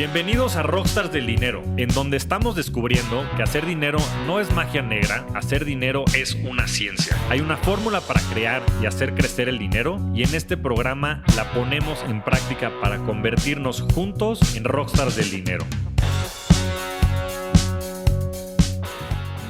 Bienvenidos a Rockstars del Dinero, en donde estamos descubriendo que hacer dinero no es magia negra, hacer dinero es una ciencia. Hay una fórmula para crear y hacer crecer el dinero y en este programa la ponemos en práctica para convertirnos juntos en Rockstars del Dinero.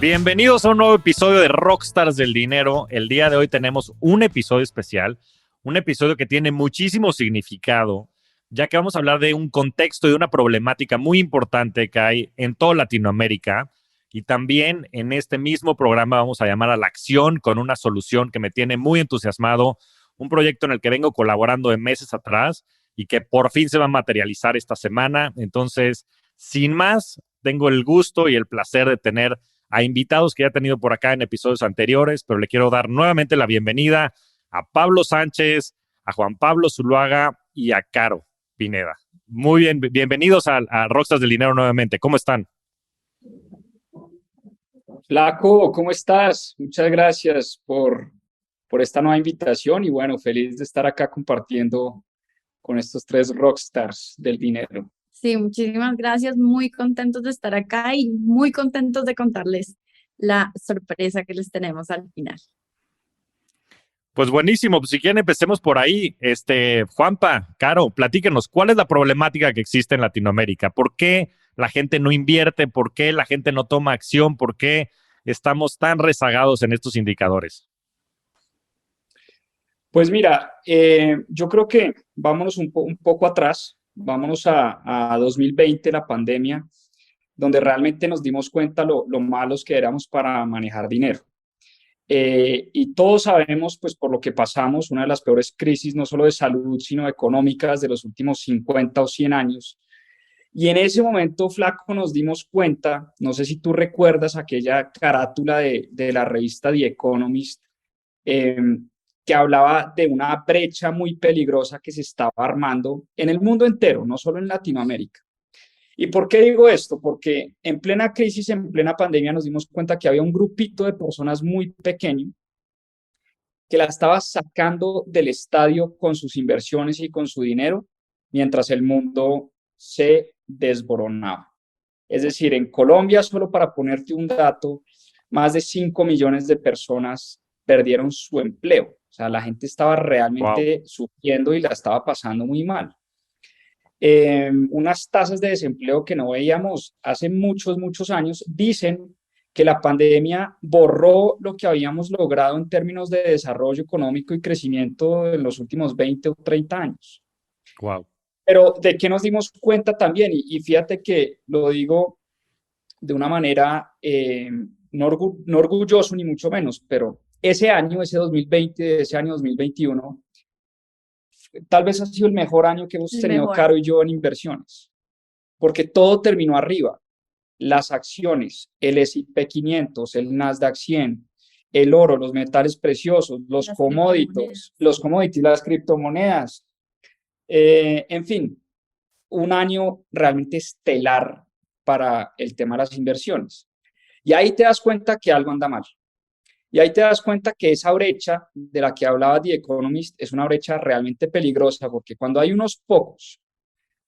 Bienvenidos a un nuevo episodio de Rockstars del Dinero. El día de hoy tenemos un episodio especial, un episodio que tiene muchísimo significado, ya que vamos a hablar de un contexto y una problemática muy importante que hay en toda Latinoamérica. Y también en este mismo programa vamos a llamar a la acción con una solución que me tiene muy entusiasmado, un proyecto en el que vengo colaborando de meses atrás y que por fin se va a materializar esta semana. Entonces, sin más, tengo el gusto y el placer de tener a invitados que ya he tenido por acá en episodios anteriores, pero le quiero dar nuevamente la bienvenida a Pablo Sánchez, a Juan Pablo Zuluaga y a Caro Pineda. Muy bien, bienvenidos a Rockstars del Dinero nuevamente. ¿Cómo están? Flaco, ¿cómo estás? Muchas gracias por esta nueva invitación y bueno, feliz de estar acá compartiendo con estos tres rockstars del dinero. Sí, muchísimas gracias. Muy contentos de estar acá y muy contentos de contarles la sorpresa que les tenemos al final. Pues buenísimo, pues si quieren empecemos por ahí. Juanpa, Caro, platíquenos, ¿cuál es la problemática que existe en Latinoamérica? ¿Por qué la gente no invierte? ¿Por qué la gente no toma acción? ¿Por qué estamos tan rezagados en estos indicadores? Pues mira, yo creo que vámonos un poco atrás, vámonos a 2020, la pandemia, donde realmente nos dimos cuenta lo malos que éramos para manejar dinero. Y todos sabemos, pues por lo que pasamos, una de las peores crisis, no solo de salud, sino económicas de los últimos 50 o 100 años. Y en ese momento, Flaco, nos dimos cuenta, no sé si tú recuerdas aquella carátula de la revista The Economist, eh, que hablaba de una brecha muy peligrosa que se estaba armando en el mundo entero, no solo en Latinoamérica. ¿Y por qué digo esto? Porque en plena crisis, en plena pandemia, nos dimos cuenta que había un grupito de personas muy pequeño que la estaba sacando del estadio con sus inversiones y con su dinero, mientras el mundo se desboronaba. Es decir, en Colombia, solo para ponerte un dato, más de 5 millones de personas perdieron su empleo. O sea, la gente estaba realmente sufriendo y la estaba pasando muy mal. Unas tasas de desempleo que no veíamos hace muchos años, dicen que la pandemia borró lo que habíamos logrado en términos de desarrollo económico y crecimiento en los últimos 20 o 30 años. Wow. Pero ¿de qué nos dimos cuenta también? Y fíjate que lo digo de una manera no orgulloso ni mucho menos, pero ese año, ese 2020, ese año 2021, tal vez ha sido el mejor año que hemos tenido, Caro y yo, en inversiones, porque todo terminó arriba. Las acciones, el S&P 500, el Nasdaq 100, el oro, los metales preciosos, los commodities, las criptomonedas, en fin, un año realmente estelar para el tema de las inversiones. Y ahí te das cuenta que algo anda mal. Y ahí te das cuenta que esa brecha de la que hablaba The Economist es una brecha realmente peligrosa, porque cuando hay unos pocos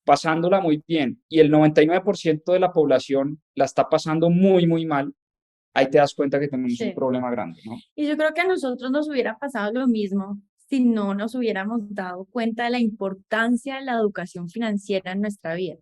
pasándola muy bien y el 99% de la población la está pasando muy mal, ahí te das cuenta que tenemos un problema grande, ¿no? Y yo creo que a nosotros nos hubiera pasado lo mismo si no nos hubiéramos dado cuenta de la importancia de la educación financiera en nuestra vida.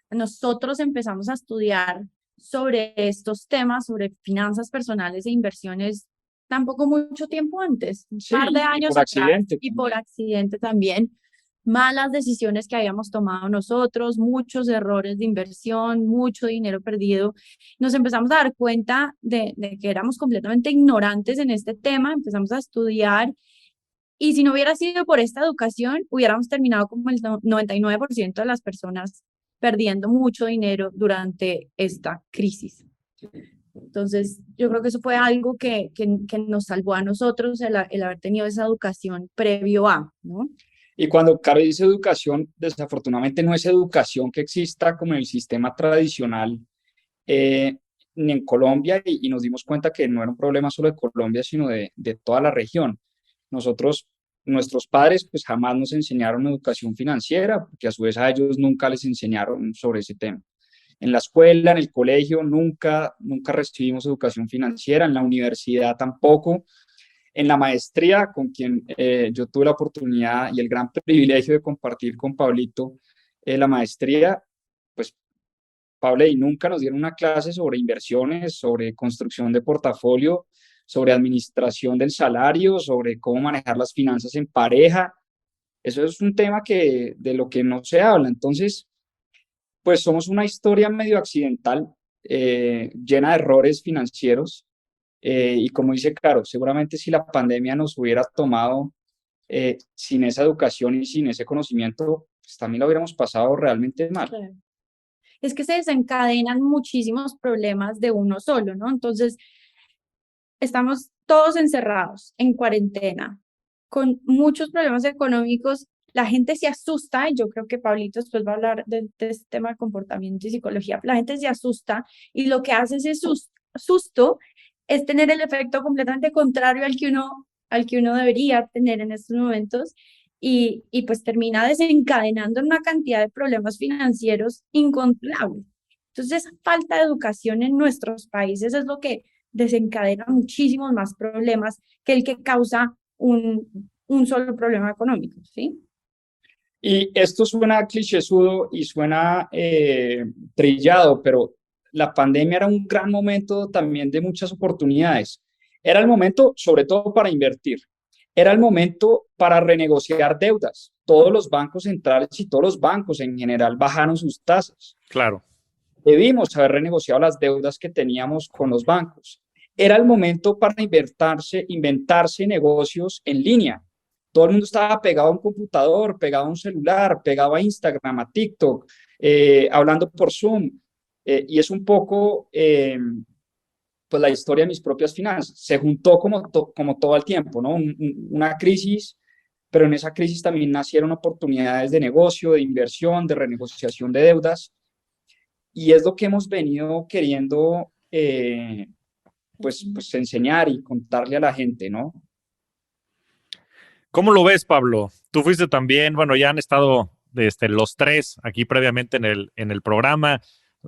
Nosotros empezamos a estudiar sobre estos temas, sobre finanzas personales e inversiones, tampoco mucho tiempo antes, un par de años atrás, y por accidente también. Malas decisiones que habíamos tomado nosotros, muchos errores de inversión, mucho dinero perdido. Nos empezamos a dar cuenta de que éramos completamente ignorantes en este tema, empezamos a estudiar y si no hubiera sido por esta educación, hubiéramos terminado como el 99% de las personas perdiendo mucho dinero durante esta crisis. Entonces, yo creo que eso fue algo que nos salvó a nosotros, el haber tenido esa educación previo a, ¿no? Y cuando Caro dice educación, desafortunadamente no es educación que exista como en el sistema tradicional ni en Colombia, y nos dimos cuenta que no era un problema solo de Colombia, sino de toda la región. Nosotros nuestros padres pues jamás nos enseñaron educación financiera, porque a su vez a ellos nunca les enseñaron sobre ese tema. En la escuela, en el colegio, nunca recibimos educación financiera, en la universidad tampoco. En la maestría, con quien yo tuve la oportunidad y el gran privilegio de compartir con Pablito la maestría, pues Pablo, y nunca nos dieron una clase sobre inversiones, sobre construcción de portafolio, sobre administración del salario, sobre cómo manejar las finanzas en pareja. Eso es un tema de lo que no se habla. Entonces, pues somos una historia medio accidental, llena de errores financieros. Y como dice Caro, seguramente si la pandemia nos hubiera tomado sin esa educación y sin ese conocimiento, pues también lo hubiéramos pasado realmente mal. Claro. Es que se desencadenan muchísimos problemas de uno solo, ¿no? Entonces, estamos todos encerrados en cuarentena, con muchos problemas económicos. La gente se asusta, y yo creo que Pablito después va a hablar de este tema de comportamiento y psicología. La gente se asusta y lo que hace ese susto es tener el efecto completamente contrario al que uno debería tener en estos momentos y pues termina desencadenando una cantidad de problemas financieros incontrolables. Entonces, esa falta de educación en nuestros países es lo que desencadena muchísimos más problemas que el que causa un solo problema económico, ¿sí? Y esto suena clichésudo y suena trillado, pero la pandemia era un gran momento también de muchas oportunidades. Era el momento, sobre todo, para invertir. Era el momento para renegociar deudas. Todos los bancos centrales y todos los bancos en general bajaron sus tasas. Claro. Debimos haber renegociado las deudas que teníamos con los bancos. Era el momento para inventarse negocios en línea. Todo el mundo estaba pegado a un computador, pegado a un celular, pegado a Instagram, a TikTok, hablando por Zoom. Y es un poco pues la historia de mis propias finanzas. Se juntó como todo el tiempo, ¿no? Una crisis, pero en esa crisis también nacieron oportunidades de negocio, de inversión, de renegociación de deudas. Y es lo que hemos venido queriendo pues enseñar y contarle a la gente, ¿no? ¿Cómo lo ves, Pablo? Tú fuiste también, bueno, ya han estado los tres aquí previamente en el programa.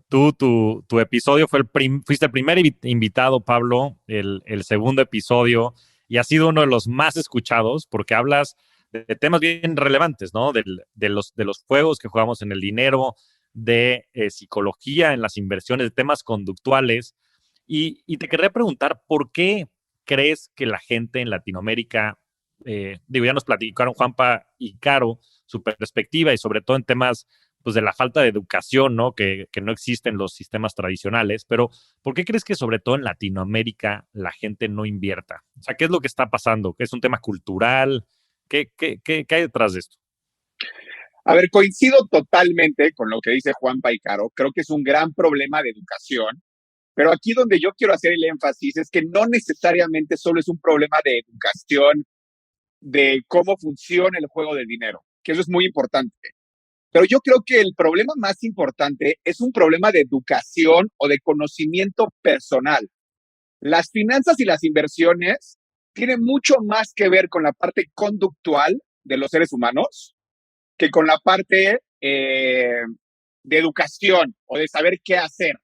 Tu episodio fuiste el primer invitado, Pablo, el segundo episodio, y ha sido uno de los más escuchados porque hablas de temas bien relevantes, ¿no? De los juegos que jugamos en el dinero, de psicología en las inversiones, de temas conductuales. Y te querría preguntar, ¿por qué crees que la gente en Latinoamérica, ya nos platicaron Juanpa y Caro su perspectiva y sobre todo en temas pues de la falta de educación, ¿no? Que no existen los sistemas tradicionales, pero ¿por qué crees que sobre todo en Latinoamérica la gente no invierta? O sea, ¿qué es lo que está pasando? ¿Qué es un tema cultural? ¿Qué hay detrás de esto? A ver, coincido totalmente con lo que dice Juanpa y Caro. Creo que es un gran problema de educación, pero aquí donde yo quiero hacer el énfasis es que no necesariamente solo es un problema de educación de cómo funciona el juego del dinero, que eso es muy importante. Pero yo creo que el problema más importante es un problema de educación o de conocimiento personal. Las finanzas y las inversiones tienen mucho más que ver con la parte conductual de los seres humanos que con la parte de educación o de saber qué hacer.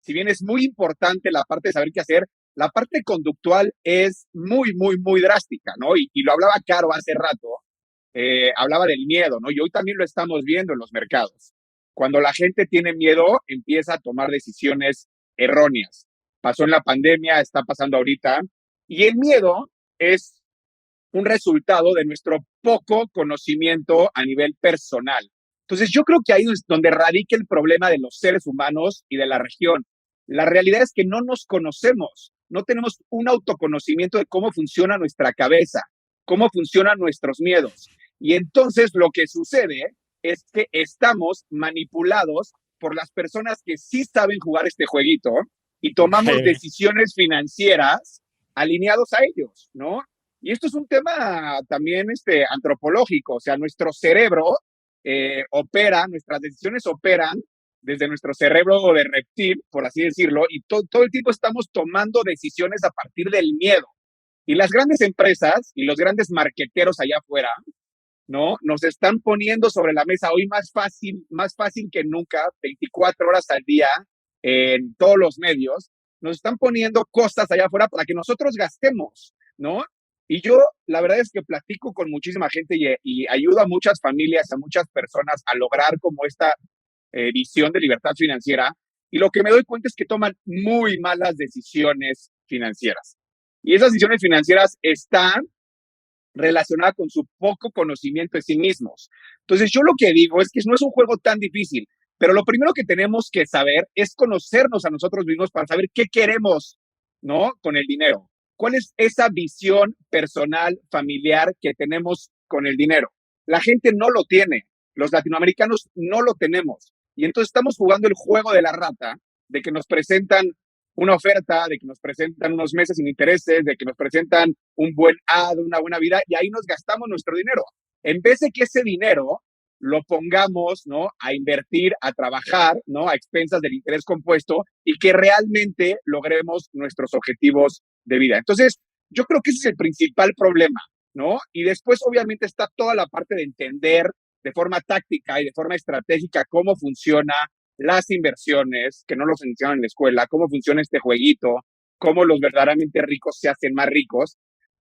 Si bien es muy importante la parte de saber qué hacer, la parte conductual es muy, muy, muy drástica, ¿no? Y lo hablaba Caro hace rato, hablaba del miedo, ¿no? Y hoy también lo estamos viendo en los mercados. Cuando la gente tiene miedo, empieza a tomar decisiones erróneas. Pasó en la pandemia, está pasando ahorita. Y el miedo es un resultado de nuestro poco conocimiento a nivel personal. Entonces, yo creo que ahí es donde radica el problema de los seres humanos y de la región. La realidad es que no nos conocemos, no tenemos un autoconocimiento de cómo funciona nuestra cabeza, cómo funcionan nuestros miedos. Y entonces lo que sucede es que estamos manipulados por las personas que sí saben jugar este jueguito y tomamos decisiones financieras alineados a ellos, ¿no? Y esto es un tema también antropológico, o sea, nuestro cerebro opera, nuestras decisiones operan desde nuestro cerebro de reptil, por así decirlo, y todo el tiempo estamos tomando decisiones a partir del miedo. Y las grandes empresas y los grandes marqueteros allá afuera, ¿no? Nos están poniendo sobre la mesa hoy más fácil que nunca, 24 horas al día, en todos los medios, nos están poniendo cosas allá afuera para que nosotros gastemos, ¿no? Y yo, la verdad es que platico con muchísima gente y ayudo a muchas familias, a muchas personas a lograr como esta visión de libertad financiera. Y lo que me doy cuenta es que toman muy malas decisiones financieras. Y esas decisiones financieras están relacionadas con su poco conocimiento de sí mismos. Entonces, yo lo que digo es que no es un juego tan difícil, pero lo primero que tenemos que saber es conocernos a nosotros mismos para saber qué queremos, ¿no? Con el dinero. ¿Cuál es esa visión personal, familiar que tenemos con el dinero? La gente no lo tiene. Los latinoamericanos no lo tenemos. Y entonces estamos jugando el juego de la rata, de que nos presentan una oferta, de que nos presentan unos meses sin intereses, de que nos presentan un buen ad, una buena vida, y ahí nos gastamos nuestro dinero. En vez de que ese dinero lo pongamos, ¿no? A invertir, a trabajar, ¿no? A expensas del interés compuesto y que realmente logremos nuestros objetivos de vida. Entonces, yo creo que ese es el principal problema, ¿no? Y después, obviamente, está toda la parte de entender de forma táctica y de forma estratégica cómo funciona las inversiones, que no los enseñaron en la escuela, cómo funciona este jueguito, cómo los verdaderamente ricos se hacen más ricos.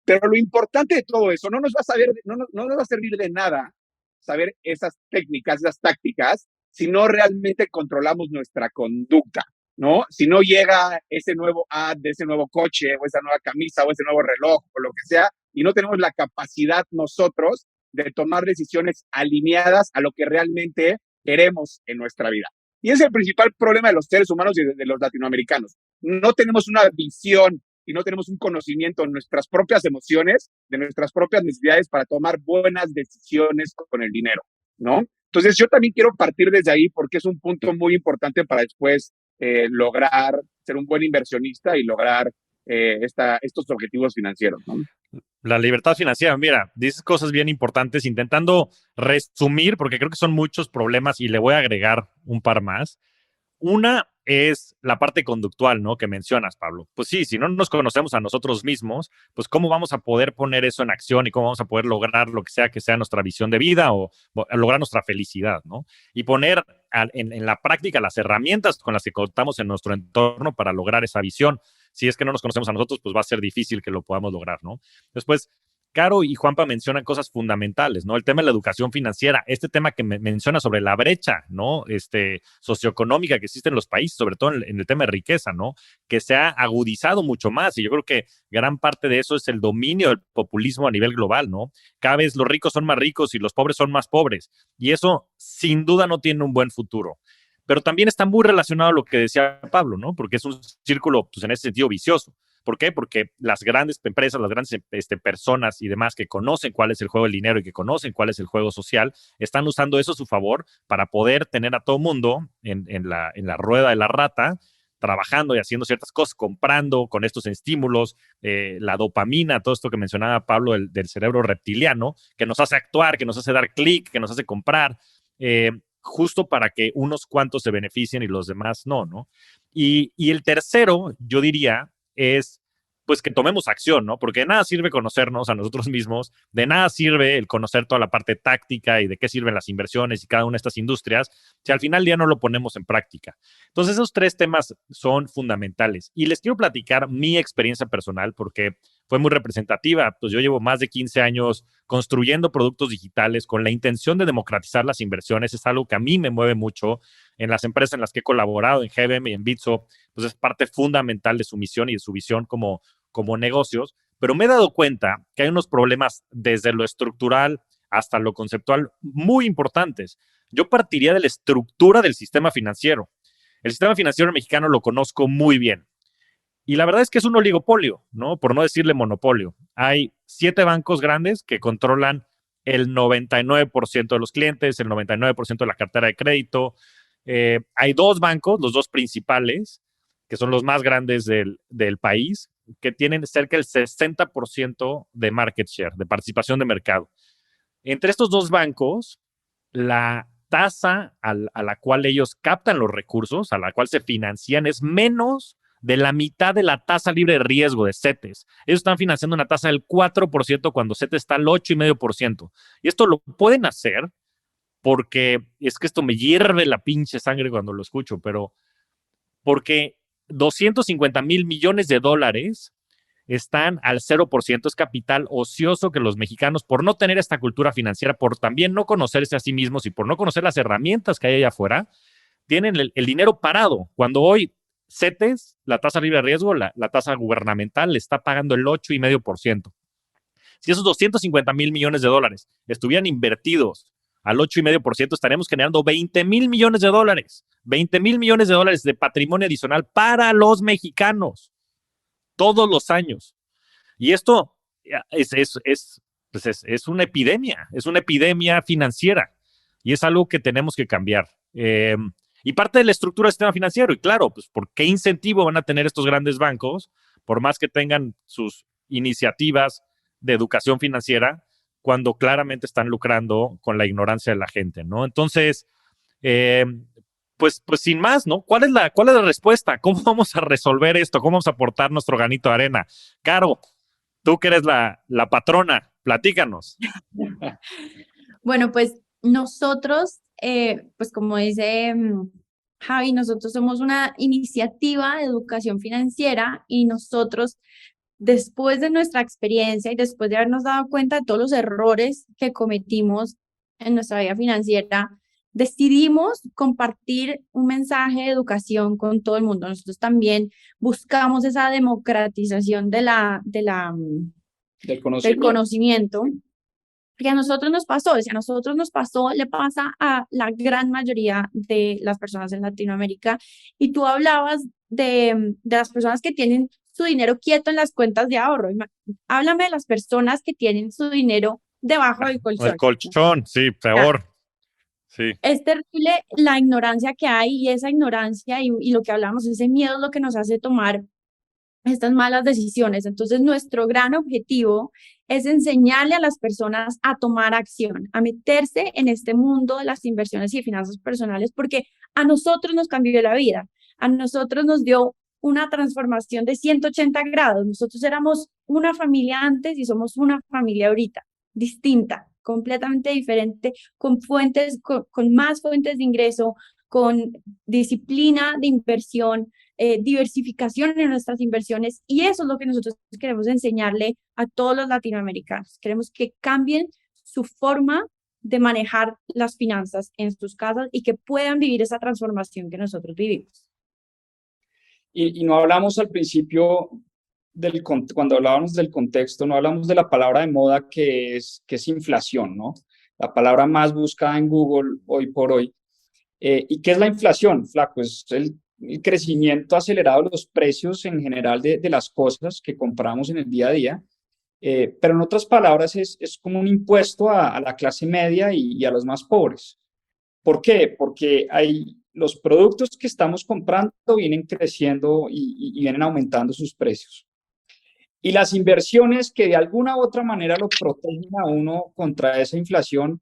Pero lo importante de todo eso, no nos va a servir de nada saber esas técnicas, esas tácticas, si no realmente controlamos nuestra conducta, ¿no? Si no llega ese nuevo ad de ese nuevo coche, o esa nueva camisa, o ese nuevo reloj, o lo que sea, y no tenemos la capacidad nosotros de tomar decisiones alineadas a lo que realmente queremos en nuestra vida. Y ese es el principal problema de los seres humanos y de los latinoamericanos. No tenemos una visión y no tenemos un conocimiento de nuestras propias emociones, de nuestras propias necesidades para tomar buenas decisiones con el dinero, ¿no? Entonces yo también quiero partir desde ahí porque es un punto muy importante para después lograr ser un buen inversionista y lograr estos objetivos financieros, ¿no? La libertad financiera, mira, dices cosas bien importantes, intentando resumir, porque creo que son muchos problemas y le voy a agregar un par más. Una es la parte conductual, ¿no? Que mencionas, Pablo. Pues sí, si no nos conocemos a nosotros mismos, pues cómo vamos a poder poner eso en acción y cómo vamos a poder lograr lo que sea nuestra visión de vida o lograr nuestra felicidad, ¿no? Y poner en la práctica las herramientas con las que contamos en nuestro entorno para lograr esa visión. Si es que no nos conocemos a nosotros, pues va a ser difícil que lo podamos lograr, ¿no? Después, Caro y Juanpa mencionan cosas fundamentales, ¿no? El tema de la educación financiera, este tema que menciona sobre la brecha, ¿no? Socioeconómica que existe en los países, sobre todo en el tema de riqueza, ¿no? Que se ha agudizado mucho más y yo creo que gran parte de eso es el dominio del populismo a nivel global, ¿no? Cada vez los ricos son más ricos y los pobres son más pobres y eso sin duda no tiene un buen futuro. Pero también está muy relacionado a lo que decía Pablo, ¿no? Porque es un círculo, pues en ese sentido, vicioso. ¿Por qué? Porque las grandes empresas, las grandes personas y demás que conocen cuál es el juego del dinero y que conocen cuál es el juego social, están usando eso a su favor para poder tener a todo mundo en la rueda de la rata, trabajando y haciendo ciertas cosas, comprando con estos estímulos, la dopamina, todo esto que mencionaba Pablo del cerebro reptiliano, que nos hace actuar, que nos hace dar clic, que nos hace comprar, justo para que unos cuantos se beneficien y los demás no, ¿no? Y el tercero, yo diría, es pues que tomemos acción, ¿no? Porque de nada sirve conocernos a nosotros mismos, de nada sirve el conocer toda la parte táctica y de qué sirven las inversiones y cada una de estas industrias, si al final del día no lo ponemos en práctica. Entonces, esos tres temas son fundamentales. Y les quiero platicar mi experiencia personal porque fue muy representativa. Pues yo llevo más de 15 años construyendo productos digitales con la intención de democratizar las inversiones. Es algo que a mí me mueve mucho en las empresas en las que he colaborado, en GBM y en Bitso, pues es parte fundamental de su misión y de su visión como negocios, pero me he dado cuenta que hay unos problemas desde lo estructural hasta lo conceptual muy importantes. Yo partiría de la estructura del sistema financiero. El sistema financiero mexicano lo conozco muy bien. Y la verdad es que es un oligopolio, ¿no? Por no decirle monopolio. Hay 7 bancos grandes que controlan el 99% de los clientes, el 99% de la cartera de crédito. Hay 2 bancos, los 2 principales, que son los más grandes del país, que tienen cerca del 60% de market share, de participación de mercado. Entre estos 2 bancos, la tasa a la cual ellos captan los recursos, a la cual se financian, es menos de la mitad de la tasa libre de riesgo de CETES. Ellos están financiando una tasa del 4% cuando CETES está al 8,5%. Y esto lo pueden hacer porque, es que esto me hierve la pinche sangre cuando lo escucho, pero porque 250,000 millones de dólares están al 0%, es capital ocioso que los mexicanos, por no tener esta cultura financiera, por también no conocerse a sí mismos y por no conocer las herramientas que hay allá afuera, tienen el dinero parado. Cuando hoy CETES, la tasa libre de riesgo, la tasa gubernamental, le está pagando el 8,5%. Si esos 250,000 millones de dólares estuvieran invertidos al 8,5%, estaremos generando 20,000 millones de dólares. 20,000 millones de dólares de patrimonio adicional para los mexicanos todos los años. Y esto es una epidemia financiera y es algo que tenemos que cambiar. Y parte de la estructura del sistema financiero, y claro, pues ¿por qué incentivo van a tener estos grandes bancos, por más que tengan sus iniciativas de educación financiera, cuando claramente están lucrando con la ignorancia de la gente, ¿no? Entonces, pues sin más, ¿no? ¿Cuál es la respuesta? ¿Cómo vamos a resolver esto? ¿Cómo vamos a aportar nuestro granito de arena? Caro, tú que eres la patrona, platícanos. Bueno, pues nosotros, pues como dice Javi, nosotros somos una iniciativa de educación financiera y nosotros, después de nuestra experiencia y después de habernos dado cuenta de todos los errores que cometimos en nuestra vida financiera, decidimos compartir un mensaje de educación con todo el mundo. Nosotros también buscamos esa democratización del conocimiento. Porque a nosotros nos pasó, si a nosotros nos pasó, le pasa a la gran mayoría de las personas en Latinoamérica. Y tú hablabas de las personas que tienen su dinero quieto en las cuentas de ahorro. Háblame de las personas que tienen su dinero debajo del colchón. El colchón, sí, peor. Sí. Es terrible la ignorancia que hay y esa ignorancia y lo que hablamos, ese miedo es lo que nos hace tomar estas malas decisiones. Entonces, nuestro gran objetivo es enseñarle a las personas a tomar acción, a meterse en este mundo de las inversiones y finanzas personales, porque a nosotros nos cambió la vida, a nosotros nos dio una transformación de 180 grados. Nosotros éramos una familia antes y somos una familia ahorita, distinta, completamente diferente, con más fuentes de ingreso, con disciplina de inversión, diversificación en nuestras inversiones, y eso es lo que nosotros queremos enseñarle a todos los latinoamericanos. Queremos que cambien su forma de manejar las finanzas en sus casas y que puedan vivir esa transformación que nosotros vivimos. Y no hablamos al principio, cuando hablábamos del contexto, no hablamos de la palabra de moda que es inflación, ¿no? La palabra más buscada en Google hoy por hoy. ¿Y qué es la inflación, Flaco? Es el crecimiento acelerado de los precios en general de las cosas que compramos en el día a día. Pero en otras palabras, es como un impuesto a la clase media y a los más pobres. ¿Por qué? Porque los productos que estamos comprando vienen creciendo y vienen aumentando sus precios. Y las inversiones que de alguna u otra manera lo protegen a uno contra esa inflación,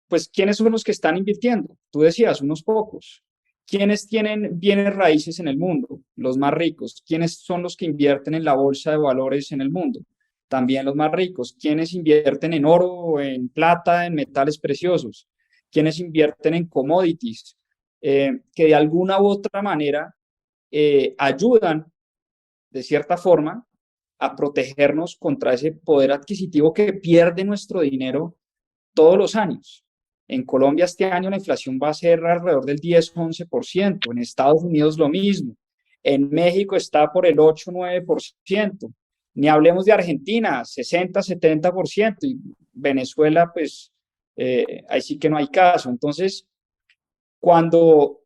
pues, ¿quiénes son los que están invirtiendo? Tú decías, unos pocos. ¿Quiénes tienen bienes raíces en el mundo? Los más ricos. ¿Quiénes son los que invierten en la bolsa de valores en el mundo? También los más ricos. ¿Quiénes invierten en oro, en plata, en metales preciosos? ¿Quiénes invierten en commodities? Que de alguna u otra manera ayudan, de cierta forma, a protegernos contra ese poder adquisitivo que pierde nuestro dinero todos los años. En Colombia este año la inflación va a ser alrededor del 10-11%, en Estados Unidos lo mismo, en México está por el 8-9%, ni hablemos de Argentina, 60-70%, y Venezuela, pues ahí sí que no hay caso. Entonces, cuando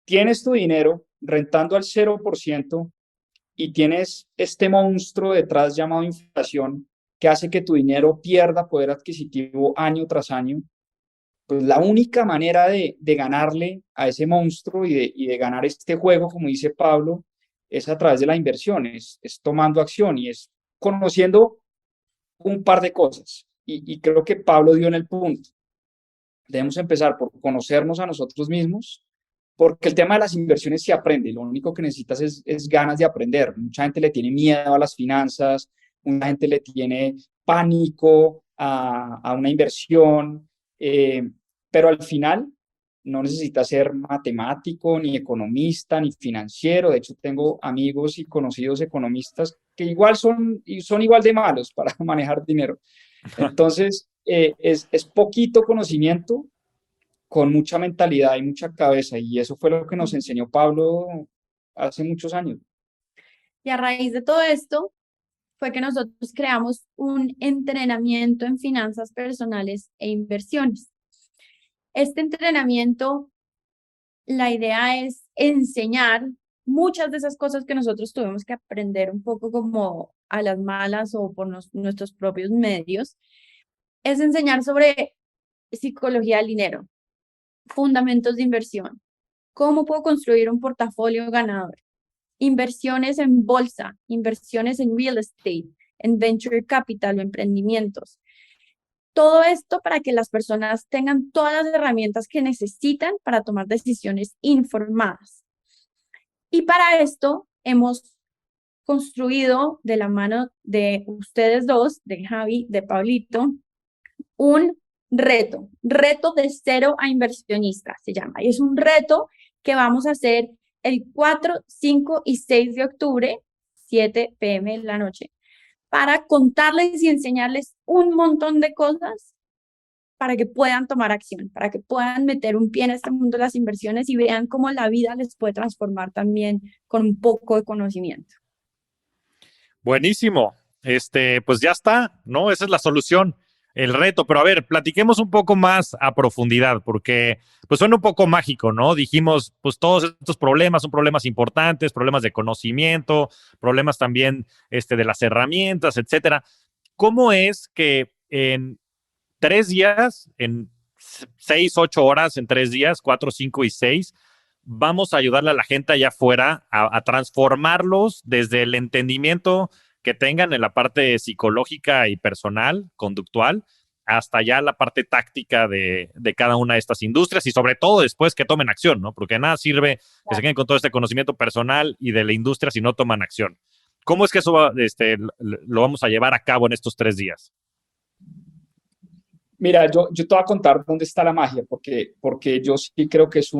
tienes tu dinero rentando al 0% y tienes este monstruo detrás llamado inflación, que hace que tu dinero pierda poder adquisitivo año tras año, pues la única manera de ganarle a ese monstruo y de ganar este juego, como dice Pablo, es a través de la inversión, es tomando acción y es conociendo un par de cosas. Y creo que Pablo dio en el punto. Debemos empezar por conocernos a nosotros mismos, porque el tema de las inversiones se aprende, lo único que necesitas es ganas de aprender. Mucha gente le tiene miedo a las finanzas, mucha gente le tiene pánico a una inversión, pero al final no necesitas ser matemático, ni economista, ni financiero. De hecho, tengo amigos y conocidos economistas que igual son igual de malos para manejar dinero. Entonces, es poquito conocimiento con mucha mentalidad y mucha cabeza, y eso fue lo que nos enseñó Pablo hace muchos años. Y a raíz de todo esto fue que nosotros creamos un entrenamiento en finanzas personales e inversiones. Este entrenamiento, la idea es enseñar muchas de esas cosas que nosotros tuvimos que aprender un poco como a las malas o por nuestros propios medios, es enseñar sobre psicología del dinero, fundamentos de inversión, cómo puedo construir un portafolio ganador, inversiones en bolsa, inversiones en real estate, en venture capital o emprendimientos. Todo esto para que las personas tengan todas las herramientas que necesitan para tomar decisiones informadas. Y para esto hemos construido de la mano de ustedes dos, de Javi, de Pablito, un reto de cero a inversionista se llama. Y es un reto que vamos a hacer el 4, 5 y 6 de octubre, 7 p.m. en la noche, para contarles y enseñarles un montón de cosas para que puedan tomar acción, para que puedan meter un pie en este mundo de las inversiones y vean cómo la vida les puede transformar también con un poco de conocimiento. Buenísimo. Pues ya está, ¿no? Esa es la solución, el reto. Pero a ver, platiquemos un poco más a profundidad, porque pues suena un poco mágico, ¿no? Dijimos, pues todos estos problemas son problemas importantes, problemas de conocimiento, problemas también de las herramientas, etcétera. ¿Cómo es que en 3 días, en 6, 8 horas, en 3 días, 4, 5 y 6, vamos a ayudarle a la gente allá afuera a transformarlos desde el entendimiento que tengan en la parte psicológica y personal, conductual, hasta ya la parte táctica de cada una de estas industrias y sobre todo después que tomen acción, ¿no? Porque nada sirve que se queden con todo este conocimiento personal y de la industria si no toman acción. ¿Cómo es que eso lo vamos a llevar a cabo en estos 3 días? Mira, yo te voy a contar dónde está la magia, porque yo sí creo que es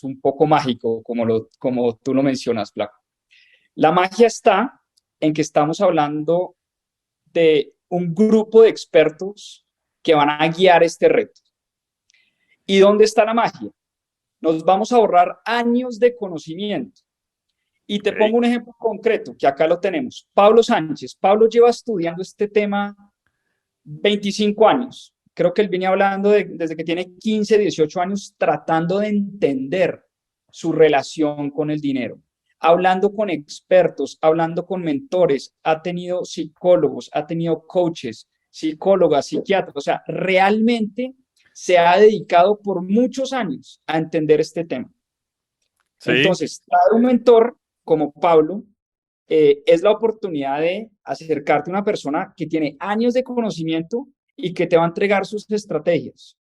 un poco mágico, como tú lo mencionas, Flaco. La magia está en que estamos hablando de un grupo de expertos que van a guiar este reto. ¿Y dónde está la magia? Nos vamos a ahorrar años de conocimiento. Y te pongo un ejemplo concreto, que acá lo tenemos. Pablo Sánchez. Pablo lleva estudiando este tema 25 años. Creo que él viene hablando desde que tiene 15, 18 años, tratando de entender su relación con el dinero, hablando con expertos, hablando con mentores, ha tenido psicólogos, ha tenido coaches, psicólogas, psiquiatras, o sea, realmente se ha dedicado por muchos años a entender este tema. ¿Sí? Entonces, traer un mentor como Pablo es la oportunidad de acercarte a una persona que tiene años de conocimiento y que te va a entregar sus estrategias.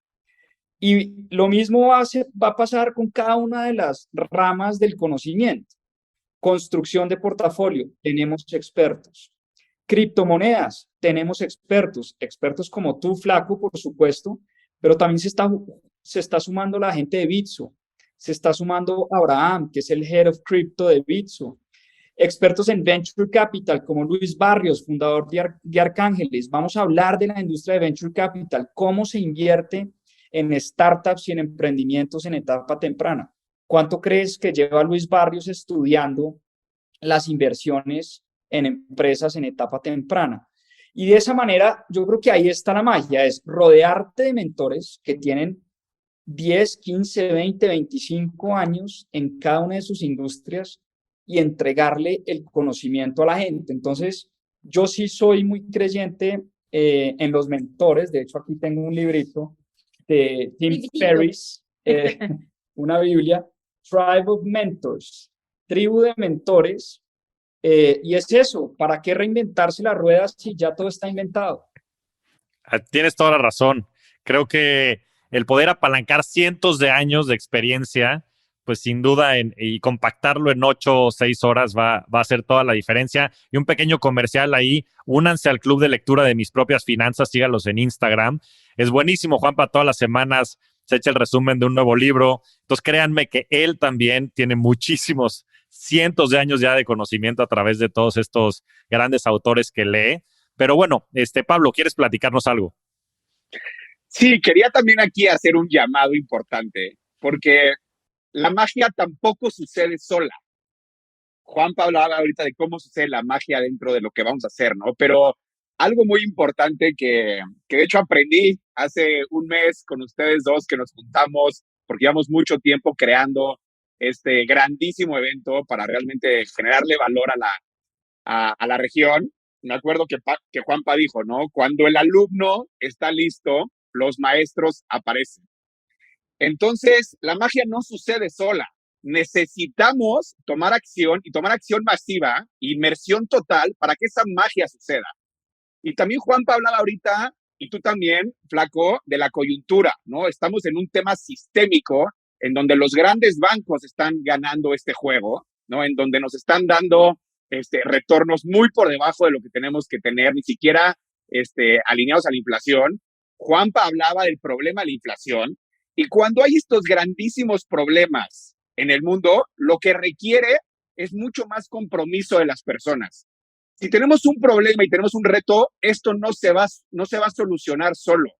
Y lo mismo va a pasar con cada una de las ramas del conocimiento. Construcción de portafolio, tenemos expertos. Criptomonedas, tenemos expertos como tú, Flaco, por supuesto, pero también se está sumando la gente de Bitso, se está sumando Abraham, que es el Head of Crypto de Bitso. Expertos en Venture Capital, como Luis Barrios, fundador de Arcángeles. Vamos a hablar de la industria de Venture Capital, cómo se invierte en startups y en emprendimientos en etapa temprana. ¿Cuánto crees que lleva Luis Barrios estudiando las inversiones en empresas en etapa temprana? Y de esa manera, yo creo que ahí está la magia, es rodearte de mentores que tienen 10, 15, 20, 25 años en cada una de sus industrias y entregarle el conocimiento a la gente. Entonces, yo sí soy muy creyente en los mentores. De hecho, aquí tengo un librito de Tim Ferriss, una Biblia, Tribe of Mentors, tribu de mentores. Y es eso, ¿para qué reinventarse las ruedas si ya todo está inventado? Tienes toda la razón. Creo que el poder apalancar cientos de años de experiencia pues sin duda, y compactarlo en 8 o 6 horas va a hacer toda la diferencia. Y un pequeño comercial ahí, únanse al club de lectura de Mis Propias Finanzas, sígalos en Instagram. Es buenísimo, Juanpa, todas las semanas se echa el resumen de un nuevo libro. Entonces, créanme que él también tiene muchísimos, cientos de años ya de conocimiento a través de todos estos grandes autores que lee. Pero bueno, Pablo, ¿quieres platicarnos algo? Sí, quería también aquí hacer un llamado importante, porque la magia tampoco sucede sola. Juan Pablo habla ahorita de cómo sucede la magia dentro de lo que vamos a hacer, ¿no? Pero algo muy importante que de hecho aprendí hace un mes con ustedes dos que nos juntamos, porque llevamos mucho tiempo creando este grandísimo evento para realmente generarle valor a la región. Me acuerdo que Juanpa dijo, ¿no? Cuando el alumno está listo, los maestros aparecen. Entonces, la magia no sucede sola. Necesitamos tomar acción y tomar acción masiva, inmersión total para que esa magia suceda. Y también Juanpa hablaba ahorita, y tú también, Flaco, de la coyuntura, ¿no? Estamos en un tema sistémico en donde los grandes bancos están ganando este juego, ¿no? En donde nos están dando retornos muy por debajo de lo que tenemos que tener, ni siquiera alineados a la inflación. Juanpa hablaba del problema de la inflación, y cuando hay estos grandísimos problemas en el mundo, lo que requiere es mucho más compromiso de las personas. Si tenemos un problema y tenemos un reto, esto no se va a solucionar solo.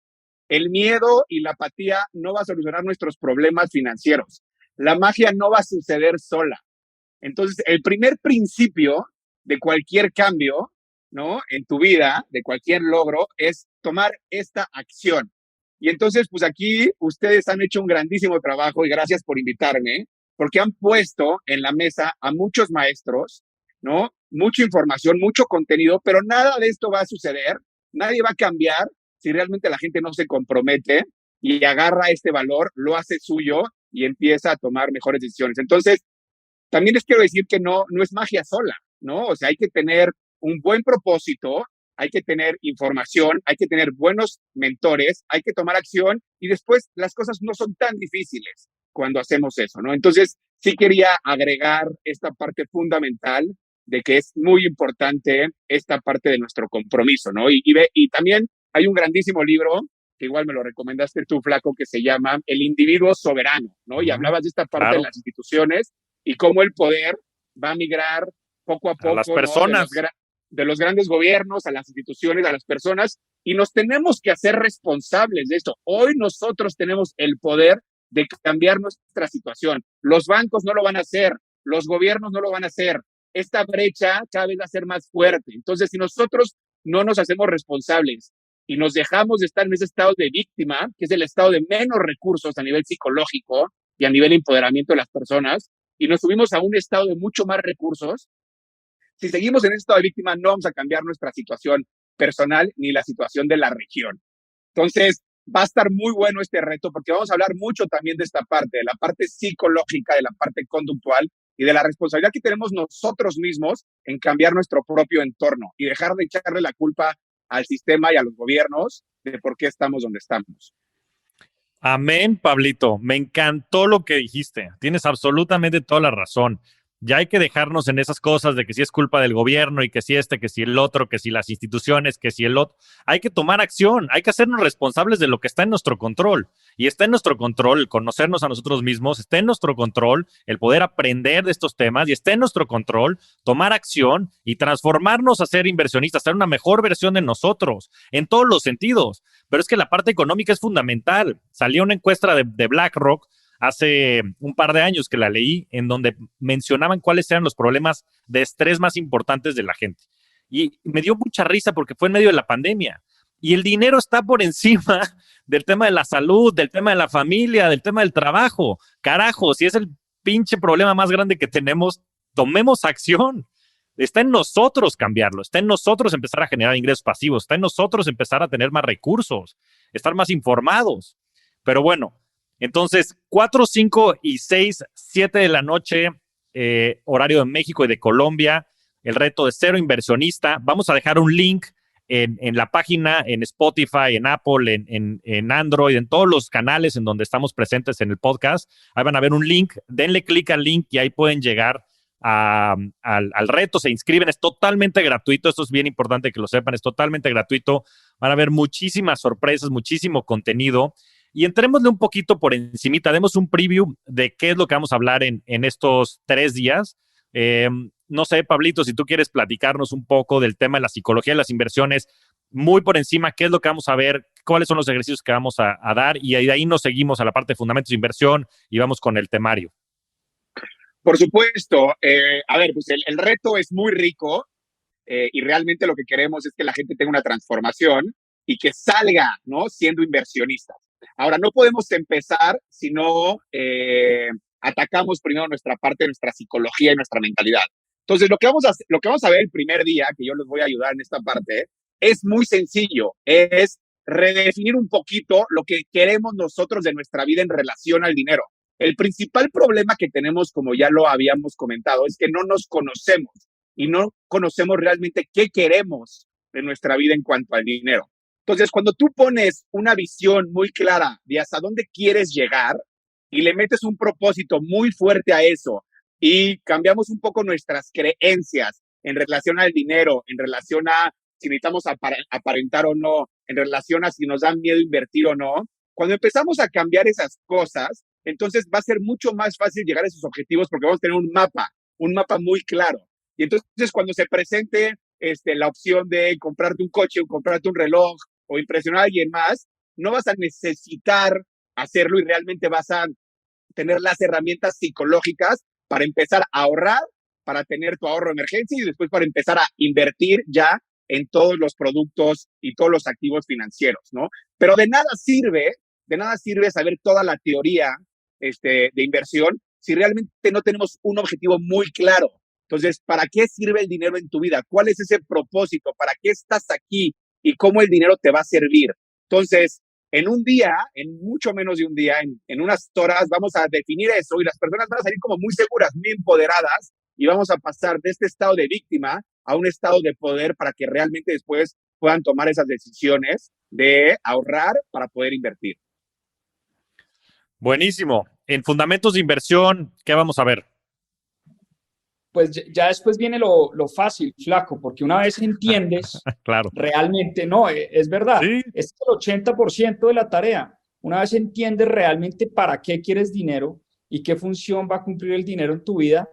El miedo y la apatía no va a solucionar nuestros problemas financieros. La magia no va a suceder sola. Entonces, el primer principio de cualquier cambio, ¿no? En tu vida, de cualquier logro, es tomar esta acción. Y entonces, pues aquí ustedes han hecho un grandísimo trabajo y gracias por invitarme, porque han puesto en la mesa a muchos maestros, ¿no? Mucha información, mucho contenido, pero nada de esto va a suceder, nadie va a cambiar si realmente la gente no se compromete y agarra este valor, lo hace suyo y empieza a tomar mejores decisiones. Entonces, también les quiero decir que no es magia sola, ¿no? O sea, hay que tener un buen propósito, hay que tener información, hay que tener buenos mentores, hay que tomar acción y después las cosas no son tan difíciles cuando hacemos eso, ¿no? Entonces, sí quería agregar esta parte fundamental de que es muy importante esta parte de nuestro compromiso, ¿no? Y también hay un grandísimo libro que igual me lo recomendaste tú, Flaco, que se llama El individuo soberano, ¿no? Y hablabas de esta parte de las instituciones y cómo el poder va a migrar poco a poco, a las personas, ¿no? De los grandes gobiernos a las instituciones, a las personas, y nos tenemos que hacer responsables de esto. Hoy nosotros tenemos el poder de cambiar nuestra situación. Los bancos no lo van a hacer, los gobiernos no lo van a hacer. Esta brecha cada vez va a ser más fuerte. Entonces, si nosotros no nos hacemos responsables y nos dejamos de estar en ese estado de víctima, que es el estado de menos recursos a nivel psicológico y a nivel de empoderamiento de las personas, y nos subimos a un estado de mucho más recursos, si seguimos en ese estado de víctima, no vamos a cambiar nuestra situación personal ni la situación de la región. Entonces, va a estar muy bueno este reto porque vamos a hablar mucho también de esta parte, de la parte psicológica, de la parte conductual y de la responsabilidad que tenemos nosotros mismos en cambiar nuestro propio entorno y dejar de echarle la culpa al sistema y a los gobiernos de por qué estamos donde estamos. Amén, Pablito. Me encantó lo que dijiste. Tienes absolutamente toda la razón. Ya hay que dejarnos en esas cosas de que si es culpa del gobierno y que si que si el otro, que si las instituciones, que si el otro. Hay que tomar acción, hay que hacernos responsables de lo que está en nuestro control. Y está en nuestro control el conocernos a nosotros mismos, está en nuestro control el poder aprender de estos temas y está en nuestro control tomar acción y transformarnos a ser inversionistas, a ser una mejor versión de nosotros en todos los sentidos. Pero es que la parte económica es fundamental. Salió una encuesta de BlackRock hace un par de años que la leí, en donde mencionaban cuáles eran los problemas de estrés más importantes de la gente. Y me dio mucha risa porque fue en medio de la pandemia. Y el dinero está por encima del tema de la salud, del tema de la familia, del tema del trabajo. Carajo, si es el pinche problema más grande que tenemos, tomemos acción. Está en nosotros cambiarlo, está en nosotros empezar a generar ingresos pasivos, está en nosotros empezar a tener más recursos, estar más informados. Pero bueno, entonces, 4, 5 y 6, 7 de la noche, horario de México y de Colombia, el reto de Cero Inversionista. Vamos a dejar un link en la página, en Spotify, en Apple, en Android, en todos los canales en donde estamos presentes en el podcast. Ahí van a ver un link, denle clic al link y ahí pueden llegar al reto, se inscriben, es totalmente gratuito, esto es bien importante que lo sepan, es totalmente gratuito, van a ver muchísimas sorpresas, muchísimo contenido, y entrémosle un poquito por encimita, demos un preview de qué es lo que vamos a hablar en estos 3 días. No sé, Pablito, si tú quieres platicarnos un poco del tema de la psicología de las inversiones, muy por encima, qué es lo que vamos a ver, cuáles son los ejercicios que vamos a dar, y de ahí nos seguimos a la parte de fundamentos de inversión y vamos con el temario. Por supuesto. A ver, pues el reto es muy rico y realmente lo que queremos es que la gente tenga una transformación y que salga, ¿no? Siendo inversionistas. Ahora, no podemos empezar si no atacamos primero nuestra parte, nuestra psicología y nuestra mentalidad. Entonces, lo que vamos a ver el primer día, que yo les voy a ayudar en esta parte, es muy sencillo. Es redefinir un poquito lo que queremos nosotros de nuestra vida en relación al dinero. El principal problema que tenemos, como ya lo habíamos comentado, es que no nos conocemos y no conocemos realmente qué queremos de nuestra vida en cuanto al dinero. Entonces, cuando tú pones una visión muy clara de hasta dónde quieres llegar y le metes un propósito muy fuerte a eso y cambiamos un poco nuestras creencias en relación al dinero, en relación a si necesitamos aparentar o no, en relación a si nos da miedo invertir o no, cuando empezamos a cambiar esas cosas, entonces va a ser mucho más fácil llegar a esos objetivos porque vamos a tener un mapa muy claro. Y entonces cuando se presente la opción de comprarte un coche o comprarte un reloj o impresionar a alguien más, no vas a necesitar hacerlo y realmente vas a tener las herramientas psicológicas para empezar a ahorrar, para tener tu ahorro de emergencia y después para empezar a invertir ya en todos los productos y todos los activos financieros, ¿no? Pero de nada sirve saber toda la teoría de inversión si realmente no tenemos un objetivo muy claro. Entonces, ¿para qué sirve el dinero en tu vida? ¿Cuál es ese propósito? ¿Para qué estás aquí? ¿Y cómo el dinero te va a servir? Entonces, en un día, en mucho menos de un día, en unas horas, vamos a definir eso y las personas van a salir como muy seguras, muy empoderadas y vamos a pasar de este estado de víctima a un estado de poder para que realmente después puedan tomar esas decisiones de ahorrar para poder invertir. Buenísimo. En fundamentos de inversión, ¿qué vamos a ver? Pues ya después viene lo fácil, flaco, porque una vez entiendes Claro. realmente, no, es verdad, Sí. es el 80% de la tarea. Una vez entiendes realmente para qué quieres dinero y qué función va a cumplir el dinero en tu vida,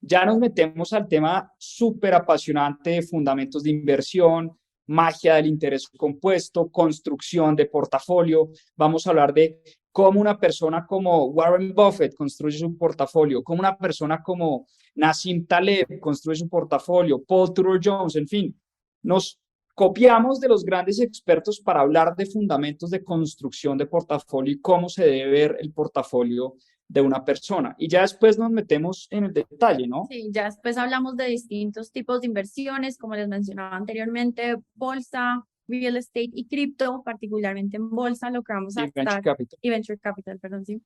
ya nos metemos al tema súper apasionante de fundamentos de inversión, magia del interés compuesto, construcción de portafolio. Vamos a hablar de cómo una persona como Warren Buffett construye su portafolio, cómo una persona como Nassim Taleb construye su portafolio, Paul Tudor Jones, en fin. Nos copiamos de los grandes expertos para hablar de fundamentos de construcción de portafolio y cómo se debe ver el portafolio de una persona. Y ya después nos metemos en el detalle, ¿no? Sí, ya después hablamos de distintos tipos de inversiones, como les mencionaba anteriormente, bolsa, real estate y cripto, particularmente en bolsa, lo que vamos a Venture Capital. y venture capital, perdón, sí.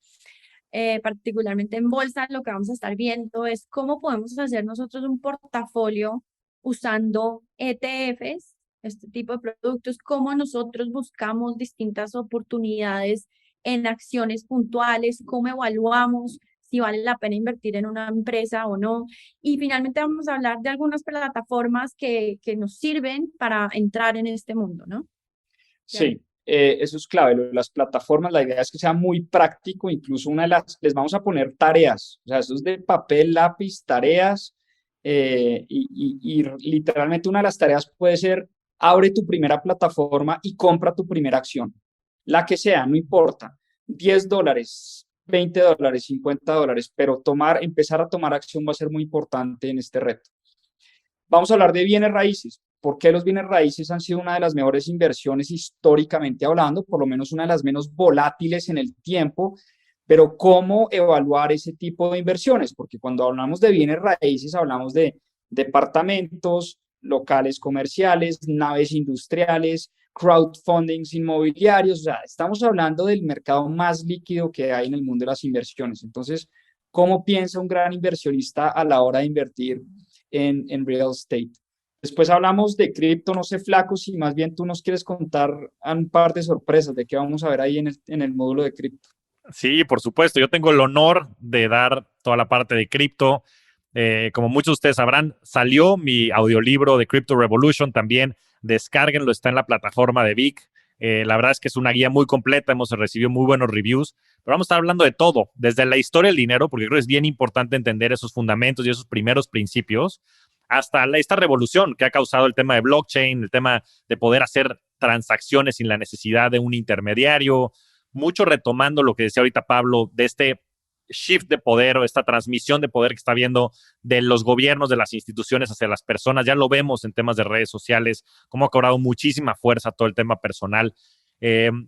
Particularmente en bolsa, lo que vamos a estar viendo es cómo podemos hacer nosotros un portafolio usando ETFs, este tipo de productos, cómo nosotros buscamos distintas oportunidades en acciones puntuales, cómo evaluamos si vale la pena invertir en una empresa o no. Y finalmente vamos a hablar de algunas plataformas que nos sirven para entrar en este mundo, ¿no? Sí, eso es clave. Las plataformas, la idea es que sea muy práctico, incluso les vamos a poner tareas, o sea, eso es de papel, lápiz, tareas, y literalmente una de las tareas puede ser, abre tu primera plataforma y compra tu primera acción, la que sea, no importa, $10, $20, $50, pero empezar a tomar acción va a ser muy importante en este reto. Vamos a hablar de bienes raíces. ¿Por qué los bienes raíces han sido una de las mejores inversiones históricamente hablando? Por lo menos una de las menos volátiles en el tiempo. Pero ¿cómo evaluar ese tipo de inversiones? Porque cuando hablamos de bienes raíces, hablamos de departamentos, locales comerciales, naves industriales, crowdfundings inmobiliarios. O sea, estamos hablando del mercado más líquido que hay en el mundo de las inversiones. Entonces, ¿cómo piensa un gran inversionista a la hora de invertir en real estate? Después hablamos de cripto, no sé, Flaco, si más bien tú nos quieres contar un par de sorpresas de qué vamos a ver ahí en el módulo de cripto. Sí, por supuesto. Yo tengo el honor de dar toda la parte de cripto. Como muchos de ustedes sabrán, salió mi audiolibro de Crypto Revolution también. Descárguenlo, está en la plataforma de Vic. La verdad es que es una guía muy completa, hemos recibido muy buenos reviews, pero vamos a estar hablando de todo, desde la historia del dinero, porque creo que es bien importante entender esos fundamentos y esos primeros principios, hasta esta revolución que ha causado el tema de blockchain, el tema de poder hacer transacciones sin la necesidad de un intermediario, mucho retomando lo que decía ahorita Pablo, de este shift de poder o esta transmisión de poder que está viendo de los gobiernos, de las instituciones hacia las personas. Ya lo vemos en temas de redes sociales, cómo ha cobrado muchísima fuerza todo el tema personal.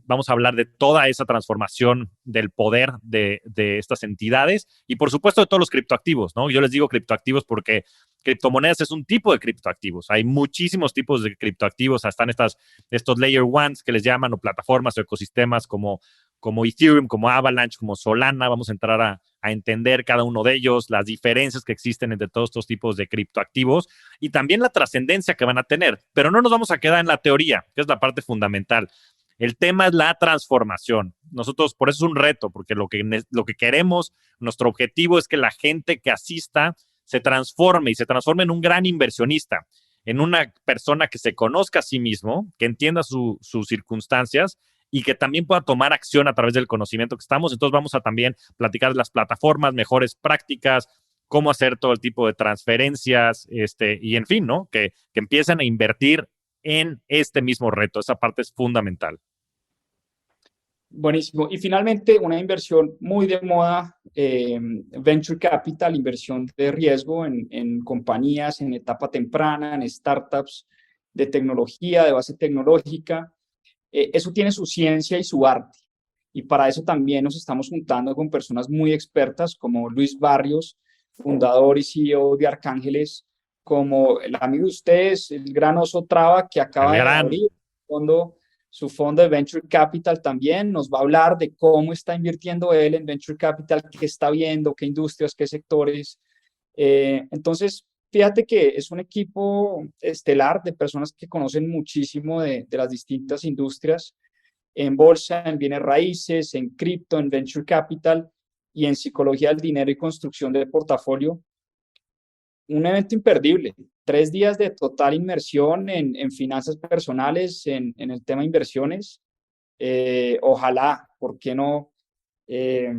Vamos a hablar de toda esa transformación del poder de estas entidades y por supuesto de todos los criptoactivos, ¿no? Yo les digo criptoactivos porque criptomonedas es un tipo de criptoactivos. Hay muchísimos tipos de criptoactivos. Están estos layer ones que les llaman o plataformas o ecosistemas como Ethereum, como Avalanche, como Solana. Vamos a entrar a entender cada uno de ellos, las diferencias que existen entre todos estos tipos de criptoactivos y también la trascendencia que van a tener. Pero no nos vamos a quedar en la teoría, que es la parte fundamental. El tema es la transformación. Nosotros, por eso es un reto, porque lo que queremos, nuestro objetivo es que la gente que asista se transforme y se transforme en un gran inversionista, en una persona que se conozca a sí mismo, que entienda sus circunstancias y que también pueda tomar acción a través del conocimiento que estamos. Entonces vamos a también platicar de las plataformas, mejores prácticas, cómo hacer todo el tipo de transferencias, y en fin, ¿no? Que empiecen a invertir en este mismo reto. Esa parte es fundamental. Buenísimo. Y finalmente, una inversión muy de moda, Venture Capital, inversión de riesgo en compañías en etapa temprana, en startups de tecnología, de base tecnológica. Eso tiene su ciencia y su arte. Y para eso también nos estamos juntando con personas muy expertas como Luis Barrios, fundador y CEO de Arcángeles, como el amigo de ustedes, el gran Oso Traba, que El acaba de gran. abrir su fondo de Venture Capital también. Nos va a hablar de cómo está invirtiendo él en Venture Capital, qué está viendo, qué industrias, qué sectores. Entonces, fíjate que es un equipo estelar de personas que conocen muchísimo de las distintas industrias en bolsa, en bienes raíces, en cripto, en venture capital y en psicología del dinero y construcción de portafolio. Un evento imperdible. 3 días de total inmersión en finanzas personales, en el tema de inversiones. Ojalá, ¿por qué no? Eh,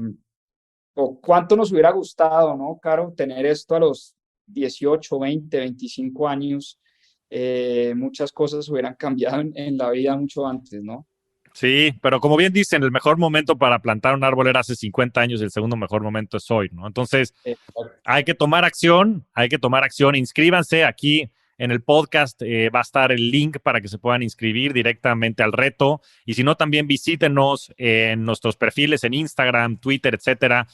o cuánto nos hubiera gustado, ¿no, Caro? Tener esto a los 18, 20, 25 años. Muchas cosas hubieran cambiado en la vida mucho antes, ¿no? Sí, pero como bien dicen, el mejor momento para plantar un árbol era hace 50 años y el segundo mejor momento es hoy, ¿no? Entonces, hay que tomar acción, inscríbanse aquí en el podcast, va a estar el link para que se puedan inscribir directamente al reto y si no, también visítenos en nuestros perfiles en Instagram, Twitter, etcétera.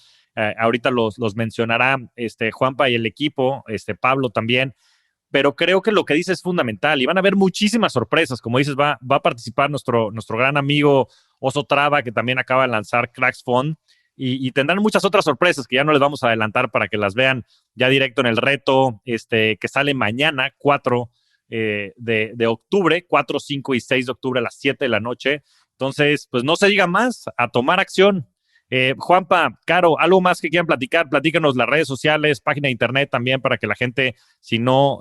Ahorita los mencionará Juanpa y el equipo, Pablo también, pero creo que lo que dice es fundamental y van a haber muchísimas sorpresas. Como dices, va a participar nuestro gran amigo Oso Traba, que también acaba de lanzar Cracks Fund, y tendrán muchas otras sorpresas que ya no les vamos a adelantar para que las vean ya directo en el reto, que sale mañana, 4 de octubre, 4, 5 y 6 de octubre a las 7 de la noche. Entonces, pues no se diga más, a tomar acción. Juanpa, Caro, ¿algo más que quieran platicar? Platícanos las redes sociales, página de internet también para que la gente, si no,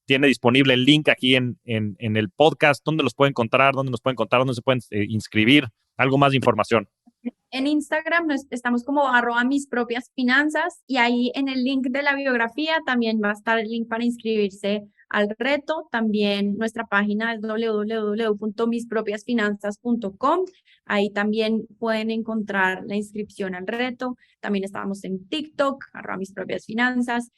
tiene disponible el link aquí en el podcast, ¿dónde los pueden encontrar? ¿Dónde nos pueden contar? ¿Dónde se pueden inscribir? Algo más de información. En Instagram estamos como @mispropiasfinanzas y ahí en el link de la biografía también va a estar el link para inscribirse al reto. También nuestra página es www.mispropiasfinanzas.com. Ahí también pueden encontrar la inscripción al reto. También estamos en TikTok, @mispropiasfinanzas.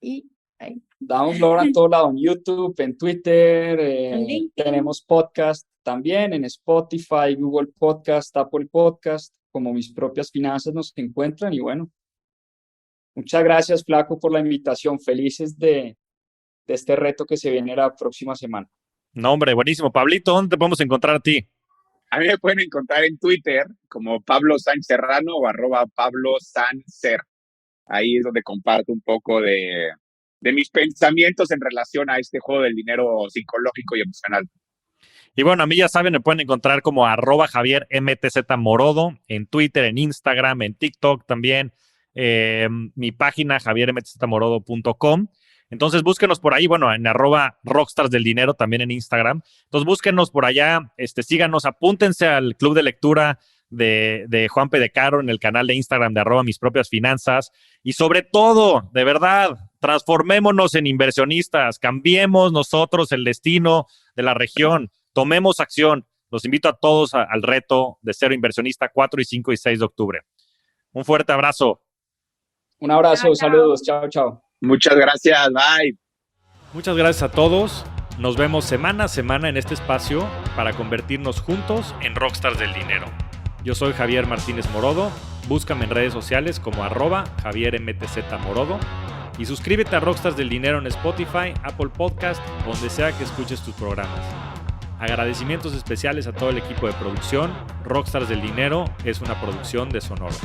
Y ahí, Damos lora en todo lado, en YouTube, en Twitter, en LinkedIn. tenemos podcast también en Spotify, Google Podcast, Apple Podcast, como Mis Propias Finanzas nos encuentran. Y bueno, muchas gracias, Flaco, por la invitación. Felices de este reto que se viene la próxima semana. No, hombre, buenísimo. Pablito, ¿dónde te podemos encontrar a ti? A mí me pueden encontrar en Twitter como Pablo Sánchez Serrano o @Pablo Sancer. Ahí es donde comparto un poco de de mis pensamientos en relación a este juego del dinero psicológico y emocional. Y bueno, a mí ya saben, me pueden encontrar como @JavierMTZMorodo en Twitter, en Instagram, en TikTok también. Mi página javiermtzmorodo.com. Entonces búsquenos por ahí, bueno, en @rockstarsdeldinero también en Instagram. Entonces búsquenos por allá, síganos, apúntense al club de lectura de Juan P. de Caro en el canal de Instagram de @mispropiasfinanzas. Y sobre todo, de verdad, transformémonos en inversionistas, cambiemos nosotros el destino de la región, tomemos acción. Los invito a todos al reto de Cero Inversionista 4, 5 y 6 de octubre. Un fuerte abrazo. Un abrazo, Chao, chao. saludos, chao, chao. Muchas gracias, bye. Muchas gracias a todos. Nos vemos semana a semana en este espacio para convertirnos juntos en rockstars del dinero. Yo soy Javier Martínez Morodo. Búscame en redes sociales como @JavierMTZMorodo y suscríbete a Rockstars del Dinero en Spotify, Apple Podcast, donde sea que escuches tus programas. Agradecimientos especiales a todo el equipo de producción. Rockstars del Dinero es una producción de Sonoro.